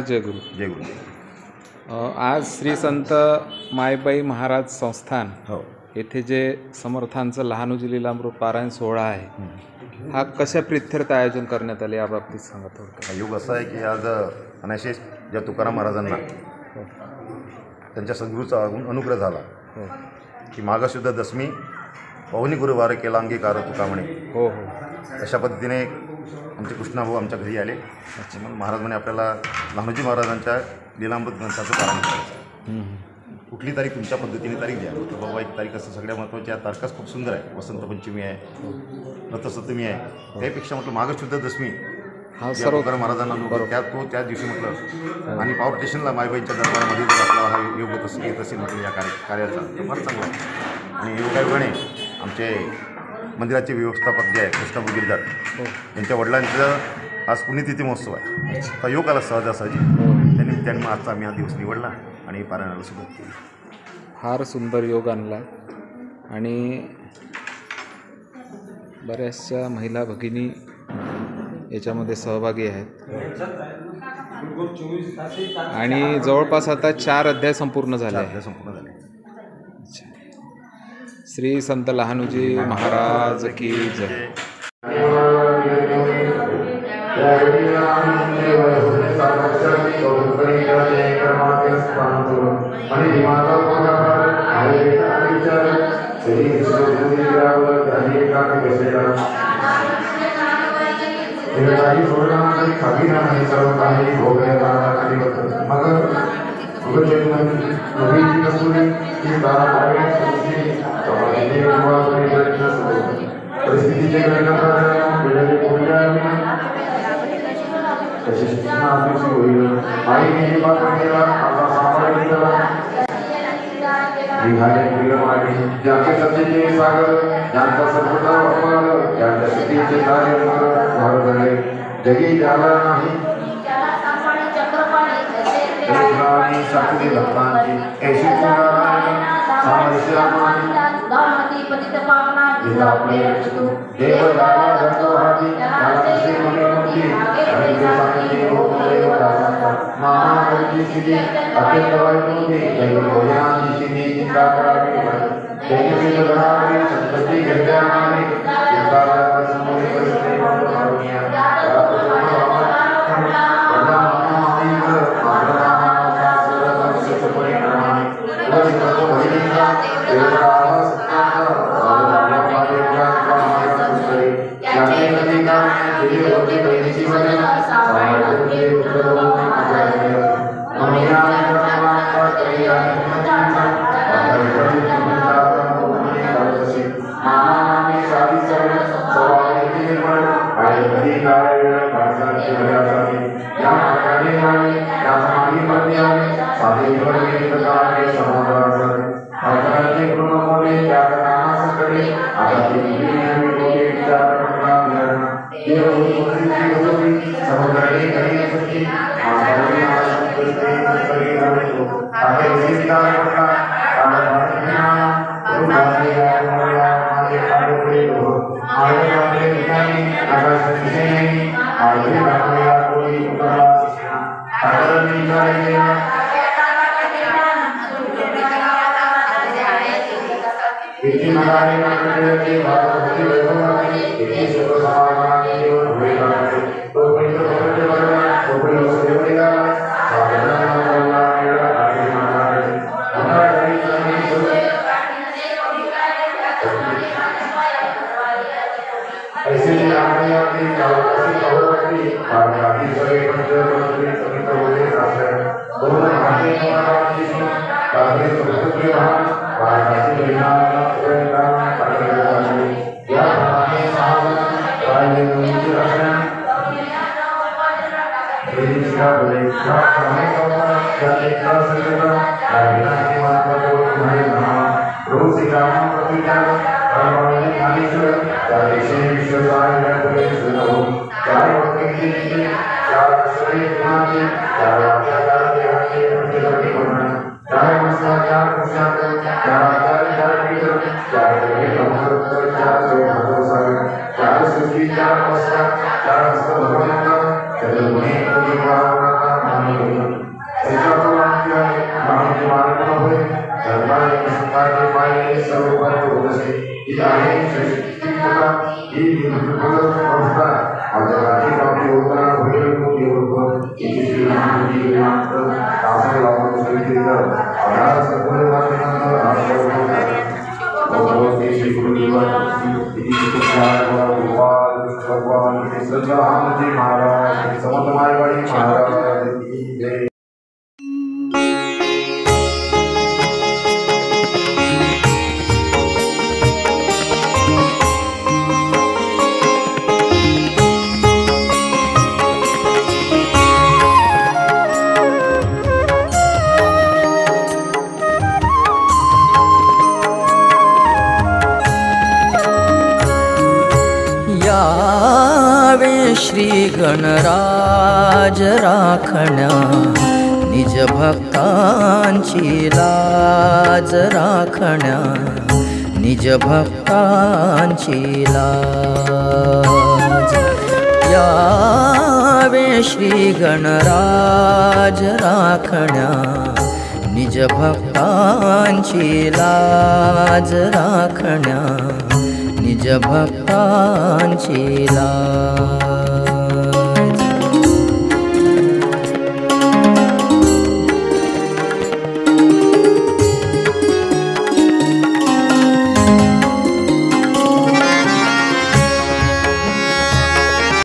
महाराज जयगुरु. जयगुरु. आज श्री संत मायबाई महाराज संस्थान हो येथे जे समर्थांचं लहानुजी लीलामृत पारायण सोहळा आहे, हा कशा प्रित्यर्थ आयोजन करण्यात आले याबाबतीत सांगा थोडक्यात. योग असा आहे की आज अनाशे ज्या तुकाराम महाराजांना त्यांच्या सद्गुरूचा अनुग्रह झाला की माघशुद्ध दशमी पवनी गुरुवार केला अंगीकार तुका म्हणे. हो हो. अशा पद्धतीने आमचे कृष्णाभाऊ आमच्या घरी आले. मग महाराज म्हणे आपल्याला लहानुजी महाराजांच्या लीलामृत ग्रंथाचं पारायण करायचं. कुठली तारीख तुमच्या पद्धतीने तारीख द्या. तर बाबा एक तारीख असं सगळ्या महत्त्वाच्या तारखाच खूप सुंदर आहे. वसंत पंचमी आहे, रथसप्तमी आहे. त्यापेक्षा म्हटलं माघशुद्ध दशमी हा सर्व तुकाराम महाराजांना त्या दिवशी म्हटलं आणि पॉवर स्टेशनला मायबाईंच्या दरबारामध्ये जर आपला हा योग येत असेल म्हटलं या कार्याचा तर फार चांगला आहे. आणि योगायोगाने आमचे मंदिराचे व्यवस्थापक जे आहे कृष्णाभाऊ गिरदार यांच्या वडिलांचं आज पुण्यतिथी महोत्सव आहे. तर योग आला सहजासहजी त्यांनी त्यांनी आजचा आम्ही हा दिवस निवडला आणि पारायणाला सुरुवात केली. फार सुंदर योग आणला आणि बऱ्याचशा महिला भगिनी याच्यामध्ये सहभागी आहेत आणि जवळपास आता 4 अध्याय संपूर्ण झाले आहेत. संपूर्ण झाले. श्री संत लहानुजी महाराज की जय. ज्यांचे सत्तेचे सागर ज्यांचा सर्वता अपार ज्यांच्या सतीचे कार्य भारत झाले जगी झाला नाही साखरी भक्तांची ऐशी देव दावा धरतो हाती त्याला मोठी महामार्गी सिद्धी अत्यंत वाईट होती भोजनाची सिद्धी चिंता करावी दैनंदिन घडामोडी संपत्ती घेतल्याने चिंताला समोर परिस्थिती दान करणं पैशाचं वाक्य आहे महाराज मार्ग होय धर्माने संतांचे पाय सर्व कार्य होत असे ही आहे शैक्षणिकता ही अवस्था माझ्या राठी प्राप्ती होताना होईल मोठी होतं की श्री रामजी मात्र दासन लावून सांगितलं आधार संपूर्ण वाचनानं भगवती श्री गुरुदेव गोपाल भगवान श्री महाराज समर्थ मायवाडी महाराज की जय. यावे श्री गणराज राखण्या निज भक्तांची लाज राखण्या निज भक्तांची लाज. यावे श्री गणराज राखण्या निज भक्तांची लाज राखण्या निज भक्तांची लाज.